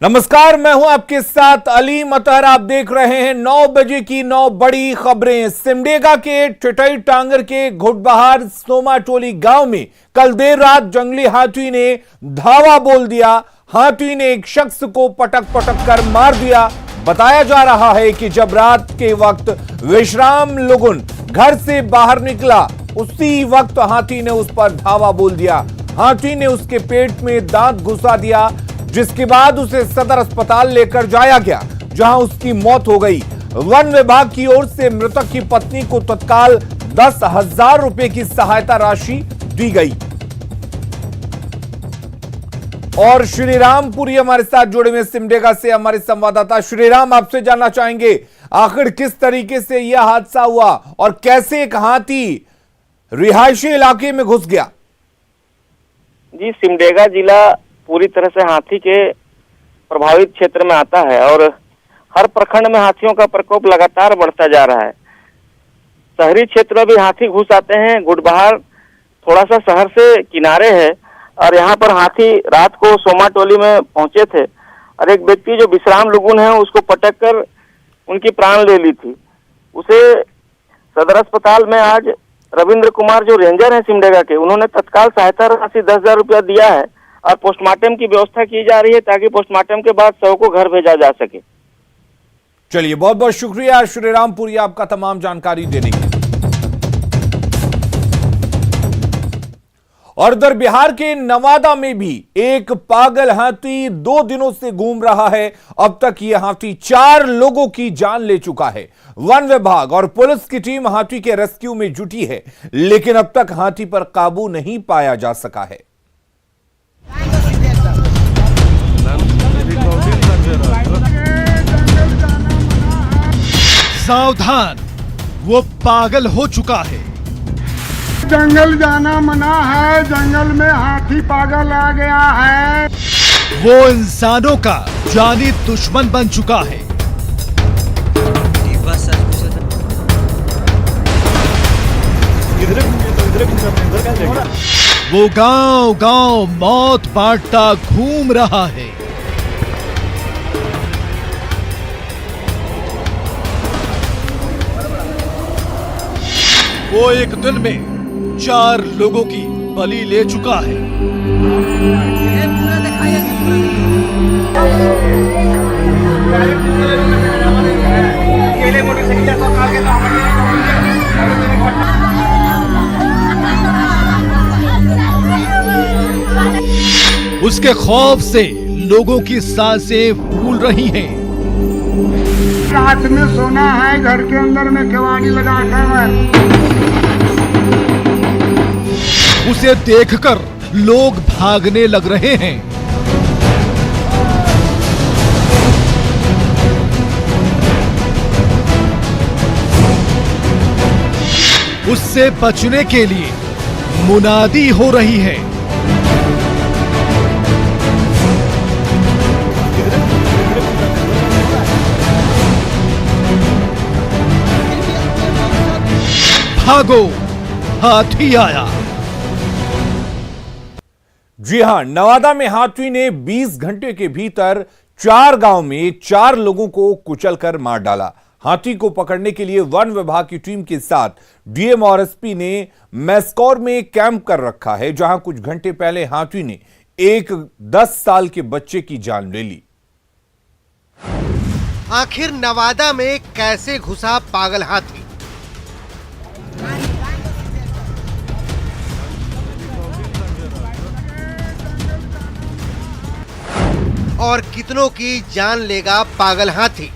नमस्कार, मैं हूं आपके साथ अली मतहर। आप देख रहे हैं 9 बजे की 9 बड़ी खबरें। सिमडेगा के टिटई टांगर के घुटबहार सोमाटोली गांव में कल देर रात जंगली हाथी ने धावा बोल दिया। हाथी ने एक शख्स को पटक पटक कर मार दिया। बताया जा रहा है कि जब रात के वक्त विश्राम लुगुन घर से बाहर निकला, उसी वक्त हाथी ने उस पर धावा बोल दिया। हाथी ने उसके पेट में दांत घुसा दिया, जिसके बाद उसे सदर अस्पताल लेकर जाया गया, जहां उसकी मौत हो गई। वन विभाग की ओर से मृतक की पत्नी को तत्काल 10,000 रुपए की सहायता राशि दी गई। और श्रीरामपुरी हमारे साथ जुड़े हुए सिमडेगा से हमारे संवाददाता। श्रीराम, आपसे जानना चाहेंगे आखिर किस तरीके से यह हादसा हुआ और कैसे एक हाथी रिहायशी इलाके में घुस गया? जी, सिमडेगा जिला पूरी तरह से हाथी के प्रभावित क्षेत्र में आता है और हर प्रखंड में हाथियों का प्रकोप लगातार बढ़ता जा रहा है। शहरी क्षेत्र में भी हाथी घुस आते हैं। गुटबहार थोड़ा सा शहर से किनारे है और यहाँ पर हाथी रात को सोमाटोली में पहुंचे थे और एक व्यक्ति जो विश्राम लुगुन है उसको पटक कर उनकी प्राण ले ली थी। उसे सदर अस्पताल में आज रविंद्र कुमार जो रेंजर है सिमडेगा के, उन्होंने तत्काल सहायता राशि 10,000 रुपया दिया है और पोस्टमार्टम की व्यवस्था की जा रही है ताकि पोस्टमार्टम के बाद शव को घर भेजा जा सके। चलिए, बहुत बहुत शुक्रिया श्रीरामपुरी आपका तमाम जानकारी देने के लिए। और उधर बिहार के नवादा में भी एक पागल हाथी 2 दिनों से घूम रहा है। अब तक यह हाथी 4 लोगों की जान ले चुका है। वन विभाग और पुलिस की टीम हाथी के रेस्क्यू में जुटी है, लेकिन अब तक हाथी पर काबू नहीं पाया जा सका है। सावधान, वो पागल हो चुका है। जंगल जाना मना है, जंगल में हाथी पागल आ गया है। वो इंसानों का जानी दुश्मन बन चुका है। वो गांव गांव मौत बांटता घूम रहा है। वो एक दिन में 4 लोगों की बलि ले चुका है। उसके खौफ से लोगों की सांसें फूल रही हैं। रात में सोना है, घर के अंदर में केवाड़ी लगा कर। उसे देखकर लोग भागने लग रहे हैं। उससे बचने के लिए मुनादी हो रही है। भागो, हाथी आया। जी हां, नवादा में हाथी ने 20 घंटे के भीतर 4 गांव में 4 लोगों को कुचलकर मार डाला। हाथी को पकड़ने के लिए वन विभाग की टीम के साथ डीएम और एसपी ने मैस्कौर में कैंप कर रखा है, जहां कुछ घंटे पहले हाथी ने एक 10 साल के बच्चे की जान ले ली। आखिर नवादा में कैसे घुसा पागल हाथी? और कितनों की जान लेगा पागल हाथी?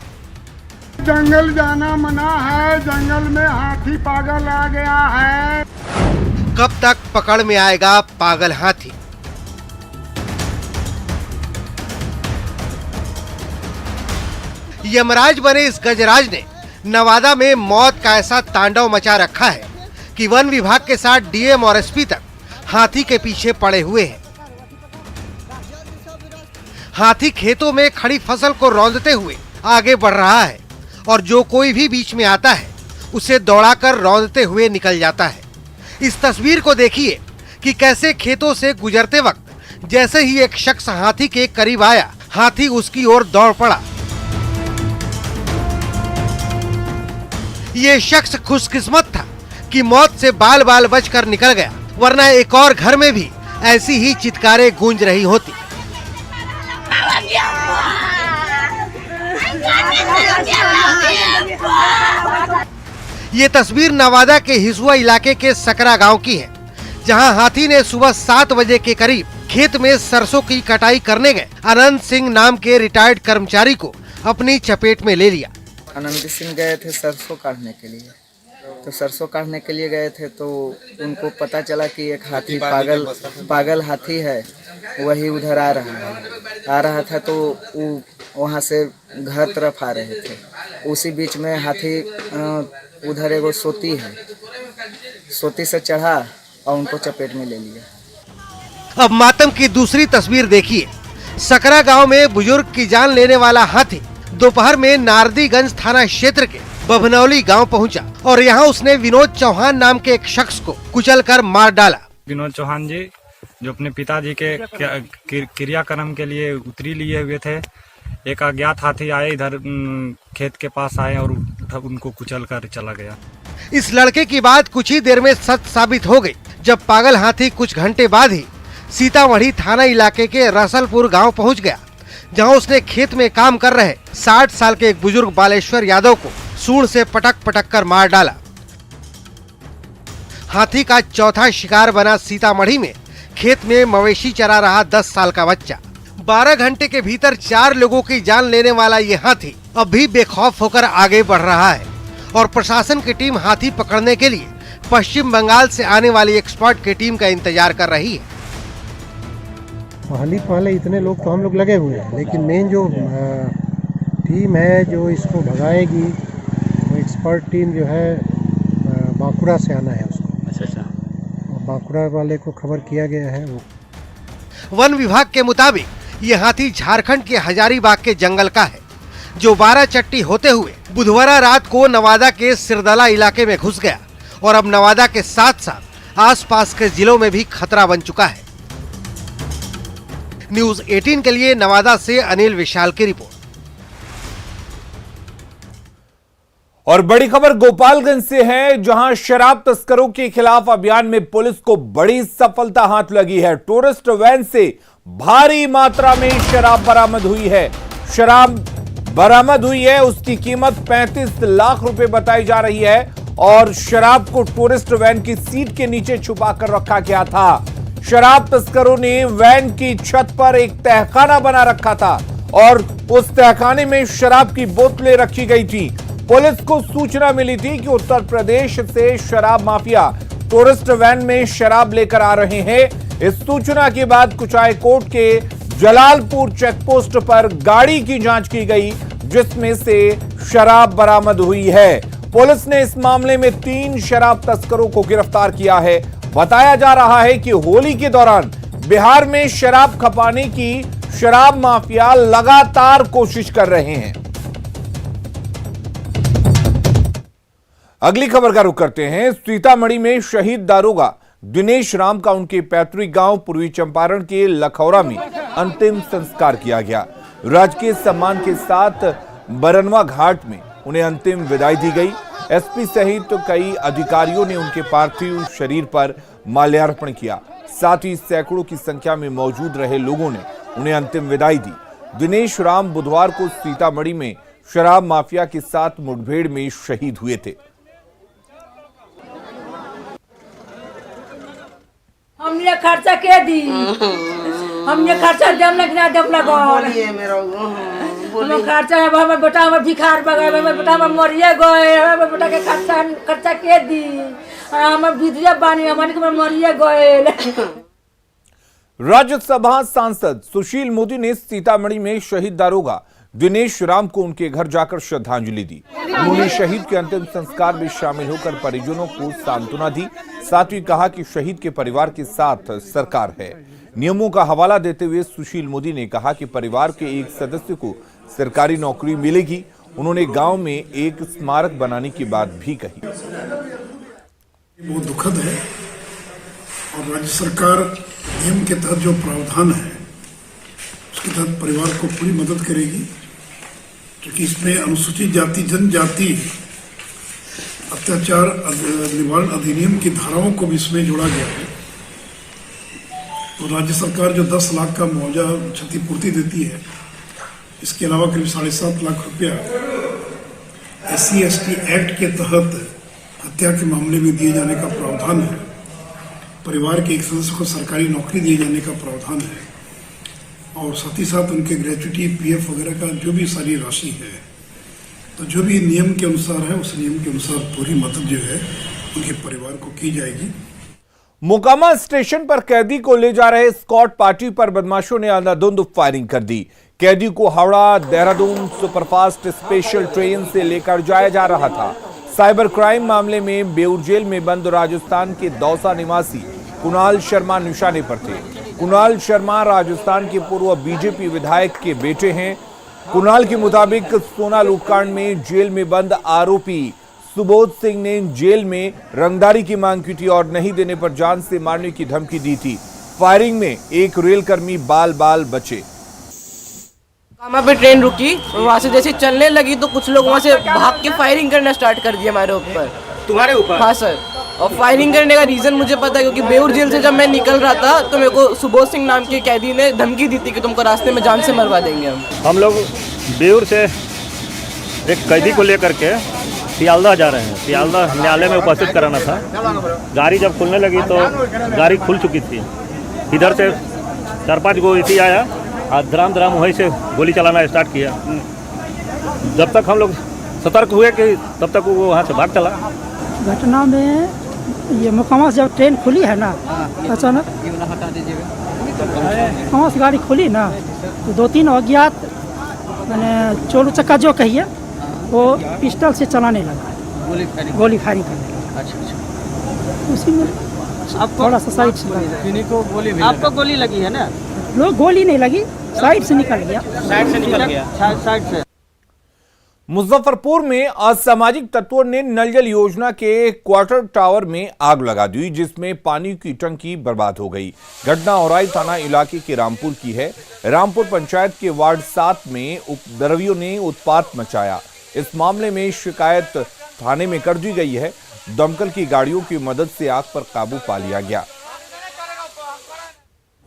जंगल जाना मना है, जंगल में हाथी पागल आ गया है। कब तक पकड़ में आएगा पागल हाथी? यमराज बने इस गजराज ने नवादा में मौत का ऐसा तांडव मचा रखा है कि वन विभाग के साथ डीएम और एसपी तक हाथी के पीछे पड़े हुए हैं। हाथी खेतों में खड़ी फसल को रौंदते हुए आगे बढ़ रहा है और जो कोई भी बीच में आता है उसे दौड़ाकर रौंदते हुए निकल जाता है। इस तस्वीर को देखिए कि कैसे खेतों से गुजरते वक्त जैसे ही एक शख्स हाथी के करीब आया, हाथी उसकी ओर दौड़ पड़ा। ये शख्स खुशकिस्मत था कि मौत से बाल बाल बचकर निकल गया, वरना एक और घर में भी ऐसी ही चित्कारें गूंज रही होती। ये तस्वीर नवादा के हिसुआ इलाके के सकरा गांव की है, जहां हाथी ने सुबह 7 बजे के करीब खेत में सरसों की कटाई करने गए अनंत सिंह नाम के रिटायर्ड कर्मचारी को अपनी चपेट में ले लिया। अनंत सिंह गए थे सरसों काटने के लिए, तो सरसों काटने के लिए गए थे तो उनको पता चला कि एक हाथी पागल हाथी है, वही उधर आ रहा था तो वहाँ से घर तरफ आ रहे थे। उसी बीच में हाथी उधर एगो सोती से चढ़ा और उनको चपेट में ले लिया। अब मातम की दूसरी तस्वीर देखिए। सकरा गांव में बुजुर्ग की जान लेने वाला हाथी दोपहर में नारदीगंज थाना क्षेत्र के बभनौली गांव पहुंचा और यहां उसने विनोद चौहान नाम के एक शख्स को कुचलकर मार डाला। विनोद चौहान जी जो अपने पिताजी के क्रियाक्रम के लिए उतरी लिए हुए थे, एक अज्ञात हाथी आए, इधर खेत के पास आए और उनको कुचल कर चला गया। इस लड़के की बात कुछ ही देर में सच साबित हो गई, जब पागल हाथी कुछ घंटे बाद ही सीतामढ़ी थाना इलाके के रसलपुर गांव पहुंच गया, जहां उसने खेत में काम कर रहे 60 साल के एक बुजुर्ग बालेश्वर यादव को सूंड से पटक कर मार डाला। हाथी का चौथा शिकार बना सीतामढ़ी में खेत में मवेशी चरा रहा 10 साल का बच्चा। 12 घंटे के भीतर 4 लोगों की जान लेने वाला ये हाथी अब भी बेखौफ होकर आगे बढ़ रहा है और प्रशासन की टीम हाथी पकड़ने के लिए पश्चिम बंगाल से आने वाली एक्सपर्ट की टीम का इंतजार कर रही है। पहले इतने लोग तो हम लोग लगे हुए हैं, लेकिन मेन जो टीम है जो इसको भगाएगी, वो एक्सपर्ट टीम जो है बांकुड़ा से आना है उसको। अच्छा। बांकुड़ा वाले को खबर किया गया है। वन विभाग के मुताबिक ये हाथी झारखंड के हजारीबाग के जंगल का है, जो 12 चट्टी होते हुए बुधवार रात को नवादा के सिरदला इलाके में घुस गया और अब नवादा के साथ साथ आसपास के जिलों में भी खतरा बन चुका है। न्यूज़ 18 के लिए नवादा से अनिल विशाल की रिपोर्ट। और बड़ी खबर गोपालगंज से है, जहां शराब तस्करों के खिलाफ अभियान में पुलिस को बड़ी सफलता हाथ लगी है। टूरिस्ट वैन से भारी मात्रा में शराब बरामद हुई है। शराब बरामद हुई है, उसकी कीमत 35 लाख रुपए बताई जा रही है और शराब को टूरिस्ट वैन की सीट के नीचे छुपा कर रखा गया था। शराब तस्करों ने वैन की छत पर एक तहखाना बना रखा था और उस तहखाने में शराब की बोतलें रखी गई थी। पुलिस को सूचना मिली थी कि उत्तर प्रदेश से शराब माफिया टूरिस्ट वैन में शराब लेकर आ रहे हैं। इस सूचना के बाद कुचायकोट के जलालपुर चेकपोस्ट पर गाड़ी की जांच की गई, जिसमें से शराब बरामद हुई है। पुलिस ने इस मामले में 3 शराब तस्करों को गिरफ्तार किया है। बताया जा रहा है कि होली के दौरान बिहार में शराब खपाने की शराब माफिया लगातार कोशिश कर रहे हैं। अगली खबर का रुख करते हैं। सीतामढ़ी में शहीद दारोगा दिनेश राम का उनके पैतृक गांव पूर्वी चंपारण के लखौरा में अंतिम संस्कार किया गया। राजकीय सम्मान के साथ बरनवा घाट में उन्हें अंतिम विदाई दी गई। एसपी सहित कई अधिकारियों ने उनके पार्थिव शरीर पर माल्यार्पण किया। साथ ही सैकड़ों की संख्या में मौजूद रहे लोगों ने उन्हें अंतिम विदाई दी। दिनेश राम बुधवार को सीतामढ़ी में शराब माफिया के साथ मुठभेड़ में शहीद हुए थे। हमने खर्चा के दी, हमने खर्चा जब लगना जब लगा खर्चा है। हमारे बेटा हमारे भिखार बगैर, हमारे बेटा हमारे मरिए गए, हमारे बेटा के खर्चा के दी, हमारे विधवा बानी हमारे मरिए गए। राज्यसभा सांसद सुशील मोदी ने सीतामढ़ी में शहीद दारोगा दिनेश राम को उनके घर जाकर श्रद्धांजलि दी। उन्होंने शहीद के अंतिम संस्कार में शामिल होकर परिजनों को सांत्वना दी। साथ ही कहा कि शहीद के परिवार के साथ सरकार है। नियमों का हवाला देते हुए सुशील मोदी ने कहा कि परिवार के एक सदस्य को सरकारी नौकरी मिलेगी। उन्होंने गांव में एक स्मारक बनाने की बात भी कही। बहुत दुखद है और राज्य सरकार नियम के तहत जो प्रावधान है उसके तहत परिवार को पूरी मदद करेगी, क्योंकि इसमें अनुसूचित जाति जनजाति अत्याचार निवारण अधिनियम की धाराओं को भी इसमें जोड़ा गया है। तो राज्य सरकार जो 10 लाख का मुआवजा क्षतिपूर्ति देती है, इसके अलावा करीब 7.5 लाख रुपया SC/ST एक्ट के तहत हत्या के मामले में दिए जाने का प्रावधान है। परिवार के एक सदस्य को सरकारी नौकरी दिए जाने का प्रावधान है और साथ ही साथ उनके ग्रेच्युटी PF वगैरह का जो भी सारी राशि है, तो जो भी नियम के अनुसार है उस नियम के अनुसार पूरी मदद जो है उनके परिवार को की जाएगी। मोकामा स्टेशन पर कैदी को ले जा रहे स्कॉट पार्टी पर बदमाशों ने अंधाधुंध फायरिंग कर दी। कैदी को Howrah Dehradun superfast special train से लेकर जाया जा रहा था। साइबर क्राइम मामले में बेउर जेल में बंद राजस्थान के दौसा निवासी कुणाल शर्मा निशाने पर थे। कुणाल शर्मा राजस्थान के पूर्व बीजेपी विधायक के बेटे हैं। कुणाल के मुताबिक सोना लूटकांड में जेल में बंद आरोपी सुबोध सिंह ने जेल में रंगदारी की मांग की थी और नहीं देने पर जान से मारने की धमकी दी थी। फायरिंग में एक रेलकर्मी बाल बाल बचे। वहाँ पे ट्रेन रुकी, वहाँ से जैसे चलने लगी तो कुछ लोग वहाँ से भाग के फायरिंग करना स्टार्ट कर दिया हमारे ऊपर। तुम्हारे ऊपर? हाँ सर। और फायरिंग करने का रीजन मुझे पता है, क्योंकि बेउर जेल से जब मैं निकल रहा था तो मेरे को सुबोध सिंह नाम के कैदी ने धमकी दी थी कि तुमको रास्ते में जान से मरवा देंगे हम लोग बेउर से एक कैदी को लेकर के सियालदह जा रहे हैं। सियालदह न्यायालय में उपस्थित कराना था। गाड़ी जब खुलने लगी तो गाड़ी खुल चुकी थी। इधर से 4-5 गो इसी आया और धराम वहीं से गोली चलाना स्टार्ट किया। जब तक हम लोग सतर्क हुए कि तब तक वो वहाँ से भाग चला। घटना में ये मोकामा से जब ट्रेन खुली है ना, अचानक मोकामा से गाड़ी खुली ना तो 2-3 अज्ञात मैंने चोरू चक्का जो कहिए वो पिस्टल से चलाने लगा, गोली फायरिंग करने लगा। अच्छा। उसी में अब थोड़ा सा साइड से आपको गोली लगी है ना? लोग गोली नहीं लगी, साइड से निकल गया। साइड से। मुजफ्फरपुर में असामाजिक तत्वों ने नल जल योजना के क्वार्टर टावर में आग लगा दी, जिसमें पानी की टंकी बर्बाद हो गई। घटना औराई थाना इलाके के रामपुर की है। रामपुर पंचायत के वार्ड 7 में उपद्रवियों ने उत्पात मचाया। इस मामले में शिकायत थाने में कर दी गई है। दमकल की गाड़ियों की मदद से आग पर काबू पा लिया गया।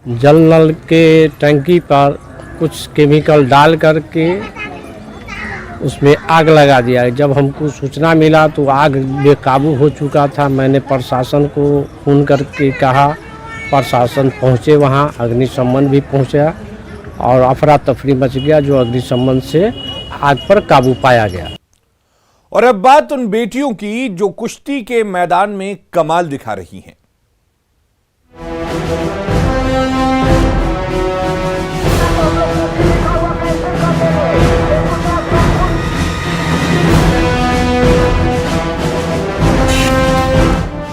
जल नल के टंकी पर कुछ केमिकल डाल करके उसमें आग लगा दिया। जब हमको सूचना मिला तो आग बेकाबू हो चुका था। मैंने प्रशासन को फोन करके कहा, प्रशासन पहुंचे वहां, अग्निशमन भी पहुंचा और अफरा तफरी मच गया, जो अग्निशमन से आग पर काबू पाया गया। और अब बात उन बेटियों की जो कुश्ती के मैदान में कमाल दिखा रही हैं।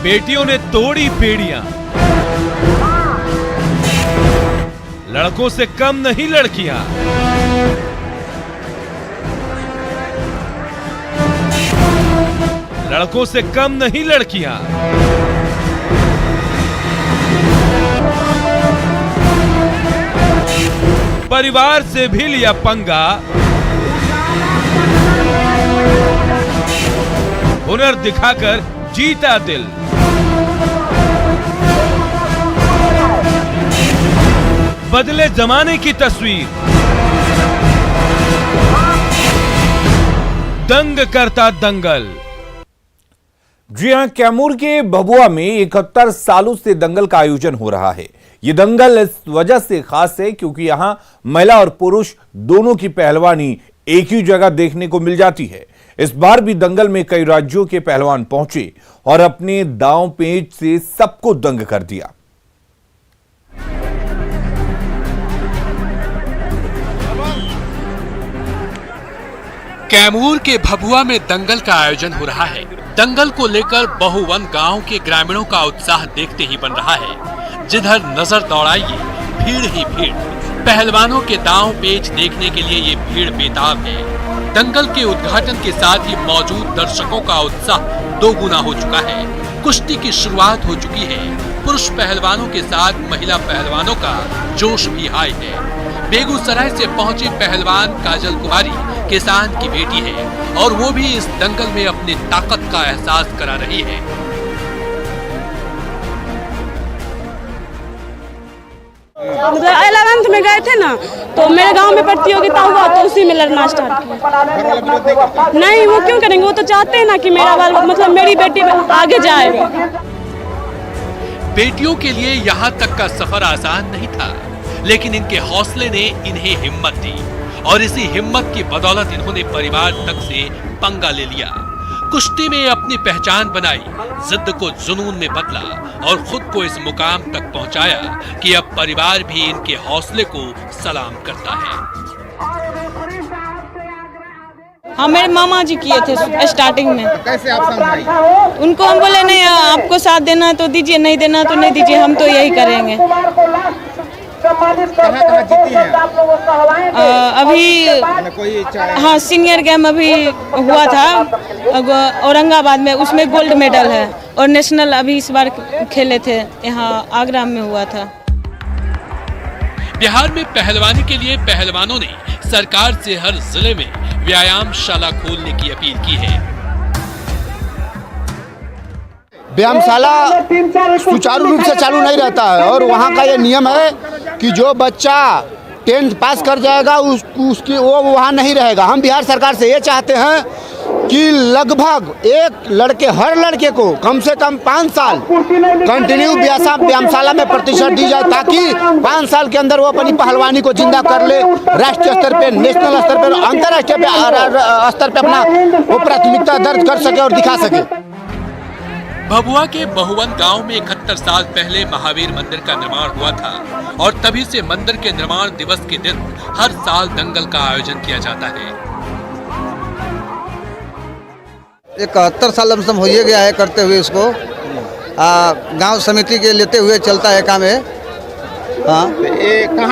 बेटियों ने तोड़ी बेड़ियां, लड़कों से कम नहीं लड़कियां। लड़कों से कम नहीं लड़कियां। परिवार से भी लिया पंगा, हुनर दिखाकर जीता दिल। बदले जमाने की तस्वीर, दंग करता दंगल। जी हां, कैमूर के भभुआ में 71 सालों से दंगल का आयोजन हो रहा है। ये दंगल इस वजह से खास है क्योंकि यहां महिला और पुरुष दोनों की पहलवानी एक ही जगह देखने को मिल जाती है। इस बार भी दंगल में कई राज्यों के पहलवान पहुंचे और अपने दांव पेच से सबको दंग कर दिया। कैमूर के भभुआ में दंगल का आयोजन हो रहा है। दंगल को लेकर बहुवन गांव के ग्रामीणों का उत्साह देखते ही बन रहा है। जिधर नजर दौड़ाइए भीड़ ही भीड़। पहलवानों के दांव पेच देखने के लिए ये भीड़ बेताब है। दंगल के उद्घाटन के साथ ही मौजूद दर्शकों का उत्साह दोगुना हो चुका है। कुश्ती की शुरुआत हो चुकी है। पुरुष पहलवानों के साथ महिला पहलवानों का जोश भी हाई है। बेगूसराय से पहुंची पहलवान काजल कुमारी किसान की बेटी है और वो भी इस दंगल में अपनी ताकत का एहसास करा रही है। 11th में गए थे ना, तो मेरे गांव में प्रतियोगिता हुआ तो उसी में लड़ना स्टार्ट किया। नहीं, वो क्यों करेंगे, वो तो चाहते हैं ना कि मेरा बाल मतलब मेरी बेटी आगे जाए। बेटियों के लिए यहाँ तक का सफर आसान नहीं था, लेकिन इनके हौसले ने इन्हें हिम्मत दी और इसी हिम्मत की बदौलत इन्होंने परिवार तक से पंगा ले लिया। कुश्ती में अपनी पहचान बनाई, जिद को जुनून में बदला और खुद को इस मुकाम तक पहुंचाया कि अब परिवार भी इनके हौसले को सलाम करता है। हाँ, मेरे मामा जी किए थे स्टार्टिंग में। कैसे आप समझाई? उनको हम बोले नहीं, आपको साथ देना तो दीजिए, नहीं देना तो नहीं दीजिए, हम तो यही करेंगे। कहाँ जीती हैं? अभी हाँ, सीनियर गेम अभी हुआ था औरंगाबाद में, उसमें गोल्ड मेडल है और नेशनल अभी इस बार खेले थे, यहाँ आगरा में हुआ था। बिहार में पहलवानी के लिए पहलवानों ने सरकार से हर जिले में व्यायामशाला खोलने की अपील की है। व्यायामशाला सुचारू रूप से चालू नहीं रहता है और वहाँ का ये नियम है कि जो बच्चा 10th पास कर जाएगा उसकी वो वहाँ नहीं रहेगा। हम बिहार सरकार से ये चाहते हैं कि लगभग हर लड़के को कम से कम 5 साल कंटिन्यू व्यायामशाला में प्रतिशत दी जाए, ताकि 5 साल के अंदर वो अपनी पहलवानी को जिंदा कर ले, राष्ट्रीय स्तर पे, नेशनल स्तर पे, अंतर्राष्ट्रीय स्तर पे अपना वो प्राथमिकता दर्ज कर सके और दिखा सके। भभुआ के बहुवन गांव में 71 साल पहले महावीर मंदिर का निर्माण हुआ था और तभी से मंदिर के निर्माण दिवस के दिन हर साल दंगल का आयोजन किया जाता है। 71 साल लमसम हो गया है करते हुए इसको। गांव समिति के लेते हुए चलता है काम है। हाँ,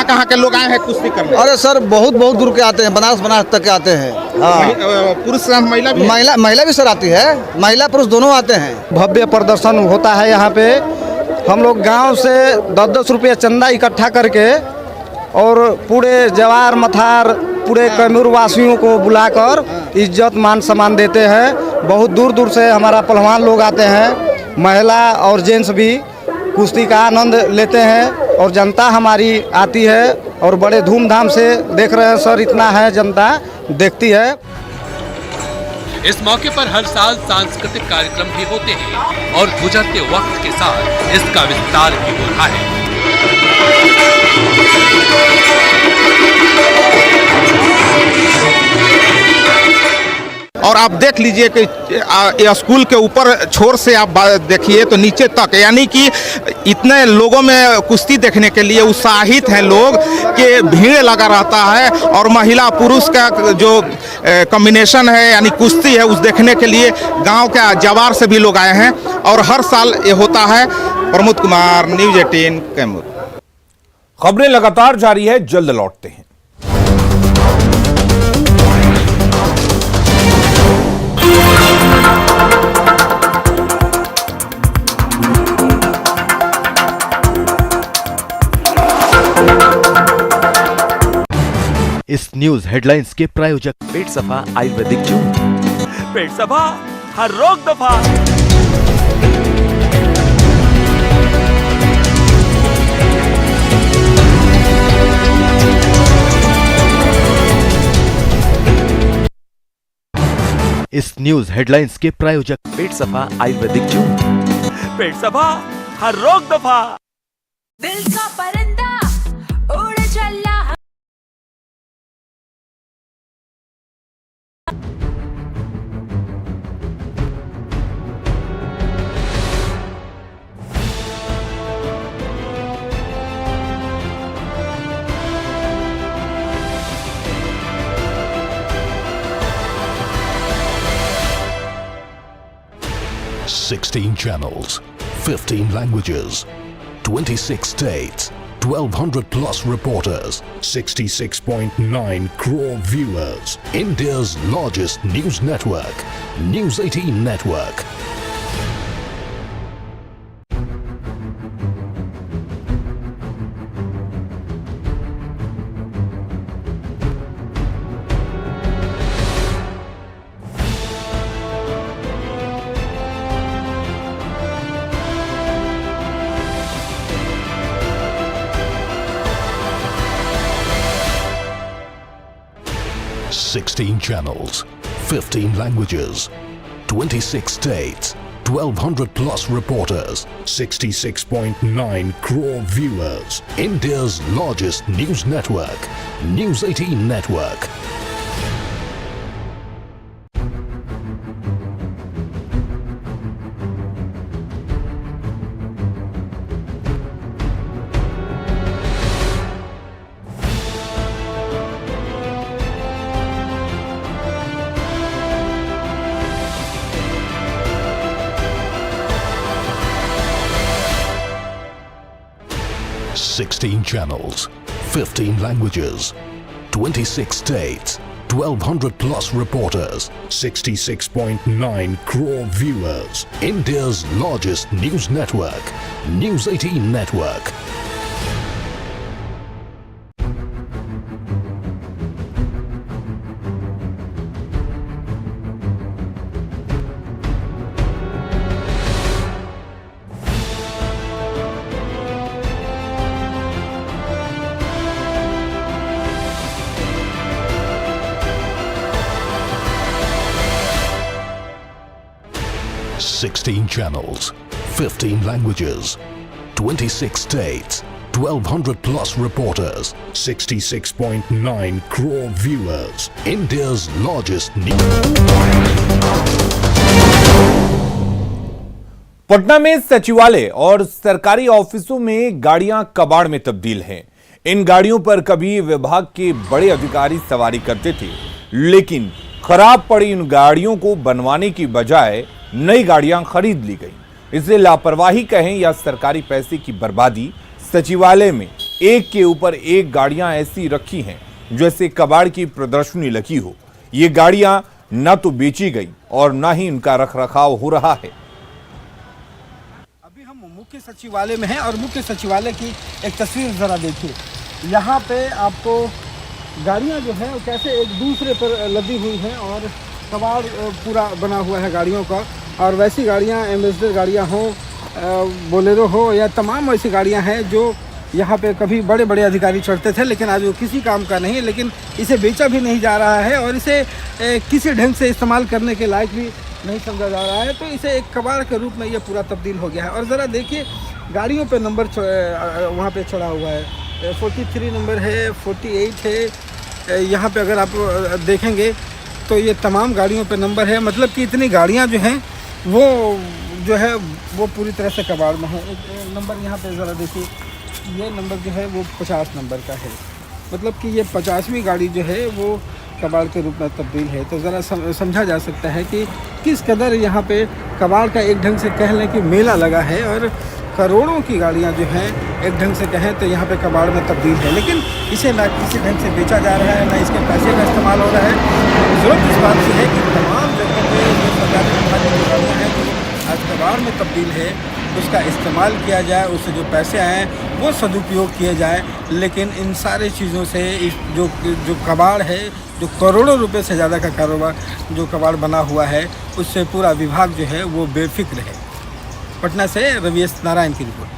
कहाँ के लोग आए हैं कुश्ती करने? अरे सर, बहुत दूर के आते हैं, बनारस तक के आते हैं। हाँ, पुरुष महिला भी? महिला भी सर आती है, महिला पुरुष दोनों आते हैं। भव्य प्रदर्शन होता है यहाँ पे। हम लोग गांव से 10-10 रुपये चंदा इकट्ठा करके और पूरे जवार मथार पूरे कैमूर वासियों को बुलाकर इज्जत मान सम्मान देते हैं। बहुत दूर से हमारा पहलवान लोग आते हैं, महिला और जेंट्स भी कुश्ती का आनंद लेते हैं और जनता हमारी आती है और बड़े धूमधाम से देख रहे हैं सर। इतना है, जनता देखती है। इस मौके पर हर साल सांस्कृतिक कार्यक्रम भी होते हैं और गुजरते वक्त के साथ इसका विस्तार भी हो रहा है। और आप देख लीजिए कि स्कूल के ऊपर छोर से आप देखिए तो नीचे तक, यानी कि इतने लोगों में कुश्ती देखने के लिए उत्साहित हैं लोग कि भीड़ लगा रहता है। और महिला पुरुष का जो कॉम्बिनेशन है यानी कुश्ती है, उस देखने के लिए गांव के जवार से भी लोग आए हैं और हर साल ये होता है। प्रमोद कुमार, न्यूज़ 18 कैमूर। खबरें लगातार जारी है, जल्द लौटते हैं। इस न्यूज हेडलाइंस के प्रायोजक पेट सफा आयुर्वेदिक जूस। पेट सफा, हर रोग दफा। इस न्यूज हेडलाइंस के प्रायोजक पेट सफा आयुर्वेदिक जूस। पेट सफा, हर रोग दफा। दिल का परिंदा उड़ चला। $16 channels, 15 languages, 26 states, 1,200 plus reporters, 66.9 crore viewers. India's largest news network, News 18 Network. 16 channels, 15 languages, 26 states, 1200 plus reporters, 66.9 crore viewers. India's largest news network, News 18 Network. Sixteen channels, 15 languages, 26 states, 1200 plus reporters, 66.9 crore viewers. India's largest news network, News 18 Network. Sixteen channels, 15 languages, 26 states, 1200 plus reporters, 66.9 crore viewers. India's largest Patna में सचिवालय और सरकारी ऑफिसों में गाड़ियां कबाड़ में तब्दील हैं। इन गाड़ियों पर कभी विभाग के बड़े अधिकारी सवारी करते थे, लेकिन खराब पड़ी इन गाड़ियों को बनवाने की बजाय नई गाड़ियां खरीद ली गई। इसे लापरवाही कहें या सरकारी पैसे की बर्बादी, सचिवालय में एक के ऊपर एक गाड़ियां ऐसी रखी हैं जैसे कबाड़ की प्रदर्शनी लगी हो। ये गाड़ियां न तो बेची गई और न ही इनका रखरखाव हो रहा है। अभी हम मुख्य सचिवालय में हैं और मुख्य सचिवालय की एक तस्वीर जरा देखिए। यहाँ पे आपको गाड़ियाँ जो है वो कैसे एक दूसरे पर लदी हुई हैं और कबाड़ पूरा बना हुआ है गाड़ियों का। और वैसी गाड़ियाँ एम्बेसडर गाड़ियाँ हों, बोलेरो हो या तमाम ऐसी गाड़ियाँ हैं जो यहाँ पे कभी बड़े बड़े अधिकारी चढ़ते थे, लेकिन आज वो किसी काम का नहीं है। लेकिन इसे बेचा भी नहीं जा रहा है और इसे किसी ढंग से इस्तेमाल करने के लायक भी नहीं समझा जा रहा है। तो इसे एक कबाड़ के रूप में ये पूरा तब्दील हो गया है। और ज़रा देखिए गाड़ियों पे नंबर वहाँ पे चढ़ा हुआ है, 43 नंबर है, 48 है। यहाँ पे अगर आप देखेंगे तो ये तमाम गाड़ियों पे नंबर है। मतलब कि इतनी गाड़ियाँ जो हैं वो जो है वो पूरी तरह से कबाड़ में है। एक नंबर यहाँ पे ज़रा देखिए, ये नंबर जो है वो 50 नंबर का है। मतलब कि ये 50वीं गाड़ी जो है वो कबाड़ के रूप में तब्दील है। तो ज़रा समझा जा सकता है कि किस कदर यहाँ पे कबाड़ का एक ढंग से कह लें कि मेला लगा है और करोड़ों की गाड़ियाँ जो हैं एक ढंग से कहें तो यहाँ पे कबाड़ में तब्दील है। लेकिन इसे ना किसी ढंग से बेचा जा रहा है, ना इसके पैसे का इस्तेमाल हो रहा है। ज़रूरत इस बात से है कि तमाम जगहों पर जो सरकारी विभाग की गाड़ियाँ हैं जो आज कबाड़ में तब्दील है उसका इस्तेमाल किया जाए, उससे जो पैसे आएँ वो सदुपयोग किए जाए। लेकिन इन सारी चीज़ों से जो कबाड़ है, जो करोड़ों रुपए से ज़्यादा का कारोबार जो कबाड़ बना हुआ है, उससे पूरा विभाग जो है वो बेफिक्र है। पटना से रविएस नारायण की रिपोर्ट।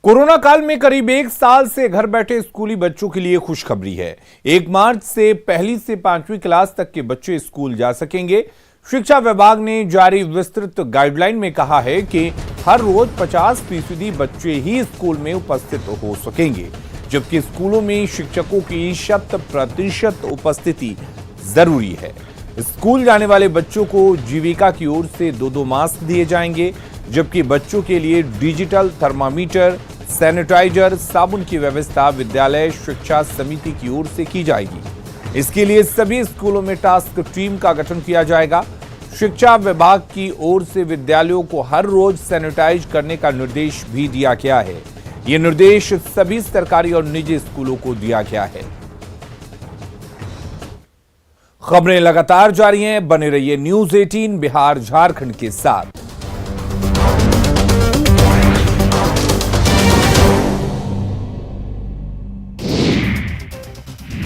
कोरोना काल में करीब 1 साल से घर बैठे स्कूली बच्चों के लिए खुशखबरी है। 1 मार्च से पहली से 5वीं क्लास तक के बच्चे स्कूल जा सकेंगे। शिक्षा विभाग ने जारी विस्तृत गाइडलाइन में कहा है कि हर रोज 50% बच्चे ही स्कूल में उपस्थित हो सकेंगे, जबकि स्कूलों में शिक्षकों की 100% उपस्थिति जरूरी है। स्कूल जाने वाले बच्चों को जीविका की ओर से 2 मास्क दिए जाएंगे, जबकि बच्चों के लिए डिजिटल थर्मामीटर, सैनिटाइजर, साबुन की व्यवस्था विद्यालय शिक्षा समिति की ओर से की जाएगी। इसके लिए सभी स्कूलों में टास्क टीम का गठन किया जाएगा। शिक्षा विभाग की ओर से विद्यालयों को हर रोज सैनिटाइज करने का निर्देश भी दिया गया है। ये निर्देश सभी सरकारी और निजी स्कूलों को दिया गया है। खबरें लगातार जारी हैं, बने रहिए न्यूज़ 18 बिहार झारखंड के साथ।